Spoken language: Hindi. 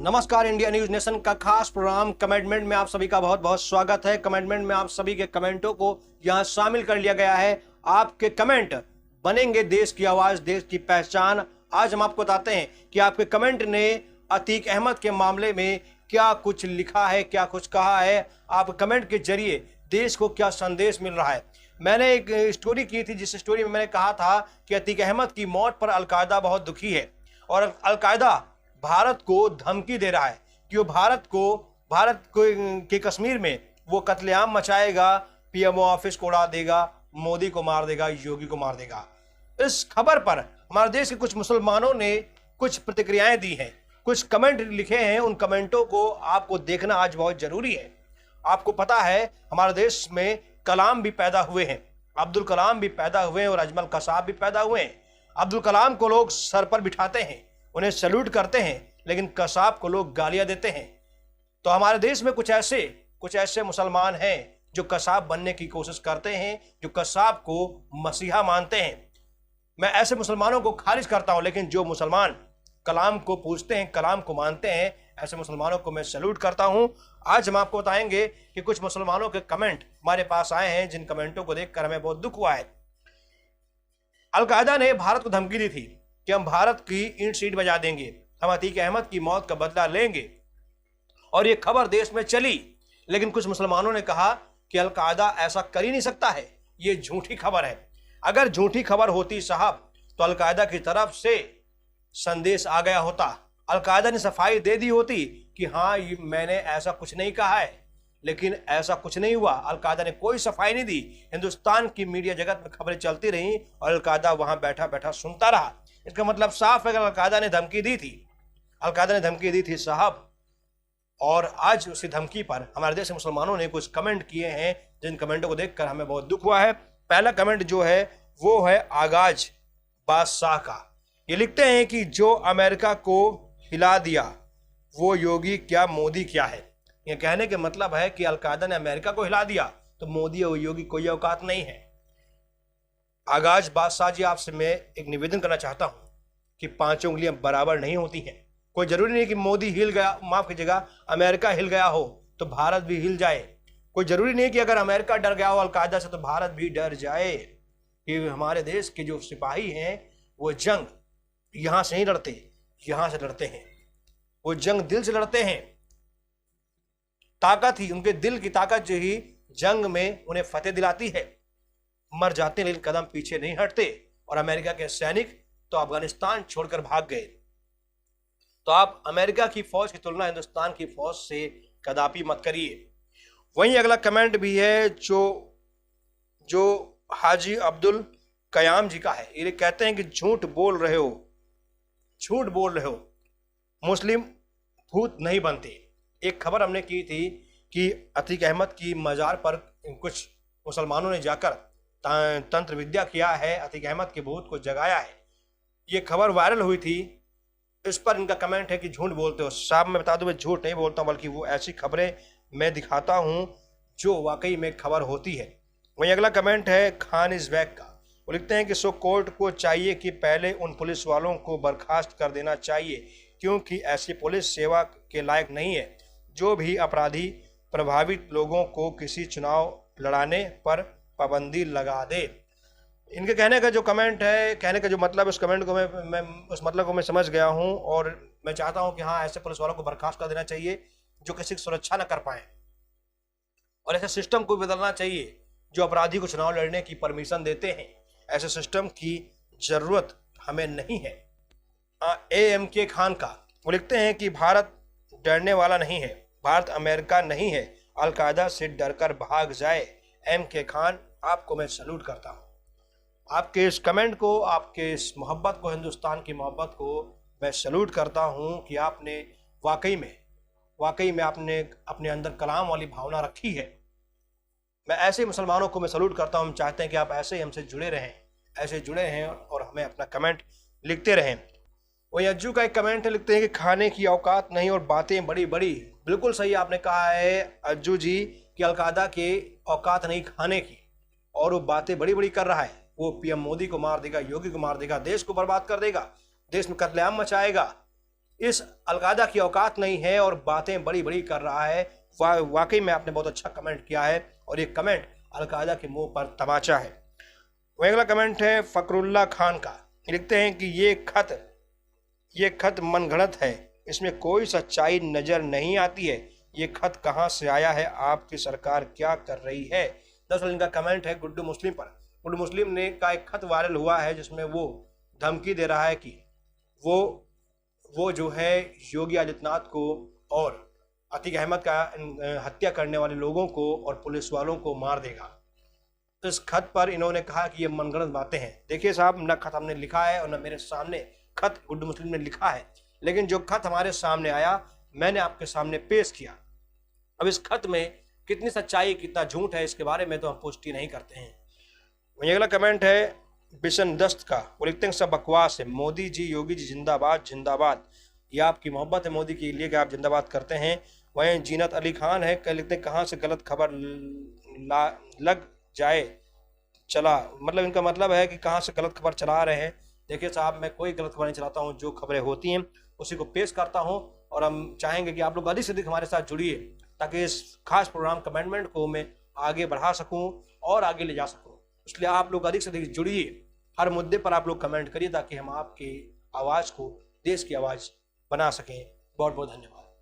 नमस्कार। इंडिया न्यूज नेशन का खास प्रोग्राम कमेंटमेंट में आप सभी का बहुत बहुत स्वागत है। कमेंटमेंट में आप सभी के कमेंटों को यहां शामिल कर लिया गया है। आपके कमेंट बनेंगे देश की आवाज, देश की पहचान। आज हम आपको बताते हैं कि आपके कमेंट ने अतीक अहमद के मामले में क्या कुछ लिखा है, क्या कुछ कहा है। आप कमेंट के जरिए देश को क्या संदेश मिल रहा है। मैंने एक स्टोरी की थी, जिस स्टोरी में मैंने कहा था कि अतीक अहमद की मौत पर अलकायदा बहुत दुखी है और अलकायदा भारत को धमकी दे रहा है कि वो भारत को के कश्मीर में वो कत्लेआम मचाएगा, पीएमओ ऑफिस को उड़ा देगा, मोदी को मार देगा, योगी को मार देगा। इस खबर पर हमारे देश के कुछ मुसलमानों ने कुछ प्रतिक्रियाएं दी हैं, कुछ कमेंट लिखे हैं। उन कमेंटों को आपको देखना आज बहुत जरूरी है। आपको पता है हमारे देश में कलाम भी पैदा हुए हैं, अब्दुल कलाम भी पैदा हुए हैं और अजमल कसाब भी पैदा हुए हैं। अब्दुल कलाम को लोग सर पर बिठाते हैं, उन्हें सैल्यूट करते हैं, लेकिन कसाब को लोग गालियां देते हैं। तो हमारे देश में कुछ ऐसे मुसलमान हैं जो कसाब बनने की कोशिश करते हैं, जो कसाब को मसीहा मानते हैं। मैं ऐसे मुसलमानों को खारिज करता हूं, लेकिन जो मुसलमान कलाम को पूजते हैं, कलाम को मानते हैं, ऐसे मुसलमानों को मैं सैल्यूट करता हूं। आज हम आपको बताएंगे कि कुछ मुसलमानों के कमेंट हमारे पास आए हैं, जिन कमेंटों को देखकर हमें बहुत दुख हुआ है। अलकायदा ने भारत को धमकी दी थी कि हम भारत की ईंट सीट बजा देंगे, हम अतीक अहमद की मौत का बदला लेंगे, और ये खबर देश में चली। लेकिन कुछ मुसलमानों ने कहा कि अलकायदा ऐसा कर ही नहीं सकता है, ये झूठी खबर है। अगर झूठी खबर होती साहब, तो अलकायदा की तरफ से संदेश आ गया होता, अलकायदा ने सफाई दे दी होती कि हाँ मैंने ऐसा कुछ नहीं कहा है। लेकिन ऐसा कुछ नहीं हुआ, अलकायदा ने कोई सफाई नहीं दी। हिंदुस्तान की मीडिया जगत में खबरें चलती रहीं और अलकायदा वहां बैठा बैठा सुनता रहा। इसका मतलब साफ है कि अलकायदा ने धमकी दी थी साहब। और आज उसी धमकी पर हमारे देश के मुसलमानों ने कुछ कमेंट किए हैं, जिन कमेंटों को देखकर हमें बहुत दुख हुआ है। पहला कमेंट जो है वो है आगाज बादशाह का। ये लिखते हैं कि जो अमेरिका को हिला दिया वो योगी क्या, मोदी क्या है। ये कहने के मतलब है कि अलकायदा ने अमेरिका को हिला दिया तो मोदी और योगी कोई औकात नहीं है। आगाज बादशाह जी, आपसे मैं एक निवेदन करना चाहता हूं कि पांचों उंगलियां बराबर नहीं होती हैं। कोई जरूरी नहीं कि मोदी हिल गया, माफ कीजिएगा, अमेरिका हिल गया हो तो भारत भी हिल जाए। कोई जरूरी नहीं कि अगर अमेरिका डर गया हो अलकायदा से तो भारत भी डर जाए। कि हमारे देश के जो सिपाही हैं वो जंग यहां से नहीं लड़ते, यहां से लड़ते हैं। वो जंग दिल से लड़ते हैं। ताकत ही, उनके दिल की ताकत जो ही जंग में उन्हें फतेह दिलाती है। मर जाते हैं लेकिन कदम पीछे नहीं हटते। और अमेरिका के सैनिक तो अफगानिस्तान छोड़कर भाग गए। तो आप अमेरिका की फौज की तुलना हिंदुस्तान की फौज से कदापि मत करिए। वहीं अगला कमेंट भी है जो हाजी अब्दुल कयाम जी का है। ये कहते हैं कि झूठ बोल रहे हो, मुस्लिम भूत नहीं बनते। एक खबर हमने की थी कि अतीक अहमद की मजार पर कुछ मुसलमानों ने जाकर तंत्र विद्या किया है, अतीक अहमद के भूत को जगाया है। ये खबर वायरल हुई थी। इस पर इनका कमेंट है कि झूठ बोलते हो। साहब मैं बता दूं, मैं झूठ नहीं बोलता हूं, बल्कि वो ऐसी खबरें मैं दिखाता हूं जो वाकई में खबर होती है। वहीं अगला कमेंट है खान इज बैक का। वो लिखते हैं कि सो कोर्ट को चाहिए कि पहले उन पुलिस वालों को बर्खास्त कर देना चाहिए, क्योंकि ऐसी पुलिस सेवा के लायक नहीं है। जो भी अपराधी प्रभावित लोगों को किसी चुनाव लड़ाने पर पाबंदी लगा दे। इनके कहने का जो कमेंट है, कहने का जो मतलब, उस कमेंट को मैं उस मतलब को मैं समझ गया हूं। और मैं चाहता हूं कि हाँ, ऐसे पुलिस वालों को बर्खास्त कर देना चाहिए जो किसी की सुरक्षा न कर पाए, और ऐसे सिस्टम को बदलना चाहिए जो अपराधी को चुनाव लड़ने की परमिशन देते हैं। ऐसे सिस्टम की जरूरत हमें नहीं है। AMK खान का, वो लिखते हैं कि भारत डरने वाला नहीं है, भारत अमेरिका नहीं है, अलकायदा से डरकर भाग जाए। MK खान, आपको मैं सैल्यूट करता हूं। आपके इस कमेंट को, आपके इस मोहब्बत को, हिंदुस्तान की मोहब्बत को मैं सैल्यूट करता हूं कि आपने वाकई में आपने अपने अंदर कलाम वाली भावना रखी है। मैं ऐसे मुसलमानों को मैं सैल्यूट करता हूं। हम चाहते हैं कि आप ऐसे ही हमसे जुड़े रहें और हमें अपना कमेंट लिखते रहें। वही अज्जू का एक कमेंट है, लिखते हैं कि खाने की औकात नहीं और बातें बड़ी बड़ी। बिल्कुल सही आपने कहा है अज्जू जी कि अलकायदा के औकात नहीं खाने की, और वो बातें बड़ी बड़ी कर रहा है। वो PM मोदी को मार देगा, योगी को मार देगा, देश को बर्बाद कर देगा, देश में कत्लेआम मचाएगा। इस अलकायदा की औकात नहीं है और बातें बड़ी बड़ी कर रहा है। वाकई में आपने बहुत अच्छा कमेंट किया है और ये कमेंट अलकायदा के मुंह पर तमाचा है। वही अगला कमेंट है फकरुल्ला खान का। लिखते हैं कि ये खत मनगढ़ंत है, इसमें कोई सच्चाई नजर नहीं आती है। ये खत कहाँ से आया है? आपकी सरकार क्या कर रही है? दरअसल इनका कमेंट है गुड्डू मुस्लिम पर। गुड्डू मुस्लिम ने का एक खत वायरल हुआ है जिसमें वो धमकी दे रहा है कि वो जो है योगी आदित्यनाथ को और अतीक अहमद का हत्या करने वाले लोगों को और पुलिस वालों को मार देगा। तो इस खत पर इन्होंने कहा कि ये मनगढ़ंत बातें हैं। देखिए साहब, न खत हमने लिखा है और न मेरे सामने खत गुड्डू मुस्लिम ने लिखा है, लेकिन जो खत हमारे सामने आया मैंने आपके सामने पेश किया। अब इस खत में कितनी सच्चाई कितना झूठ है इसके बारे में तो हम पुष्टि नहीं करते हैं। वहीं अगला कमेंट है बिशन दस्त का। वो लिखते हैं सब बकवास है, मोदी जी योगी जी जिंदाबाद जिंदाबाद। ये आपकी मोहब्बत है मोदी के लिए कि आप जिंदाबाद करते हैं। वहीं जीनत अली खान है, कह लिखते हैं कहाँ से गलत खबर लग जाए चला, मतलब इनका मतलब है कि कहाँ से गलत खबर चला रहे हैं। देखिए साहब, मैं कोई गलत खबर नहीं चलाता हूँ, जो खबरें होती हैं उसी को पेश करता हूँ और हम चाहेंगे कि आप लोग अधिक से अधिक हमारे साथ जुड़िए ताकि इस खास प्रोग्राम कमेंटमेंट को मैं आगे बढ़ा सकूँ और आगे ले जा सकूँ। इसलिए आप लोग अधिक से अधिक जुड़िए, हर मुद्दे पर आप लोग कमेंट करिए ताकि हम आपकी आवाज़ को देश की आवाज़ बना सकें। बहुत बहुत धन्यवाद।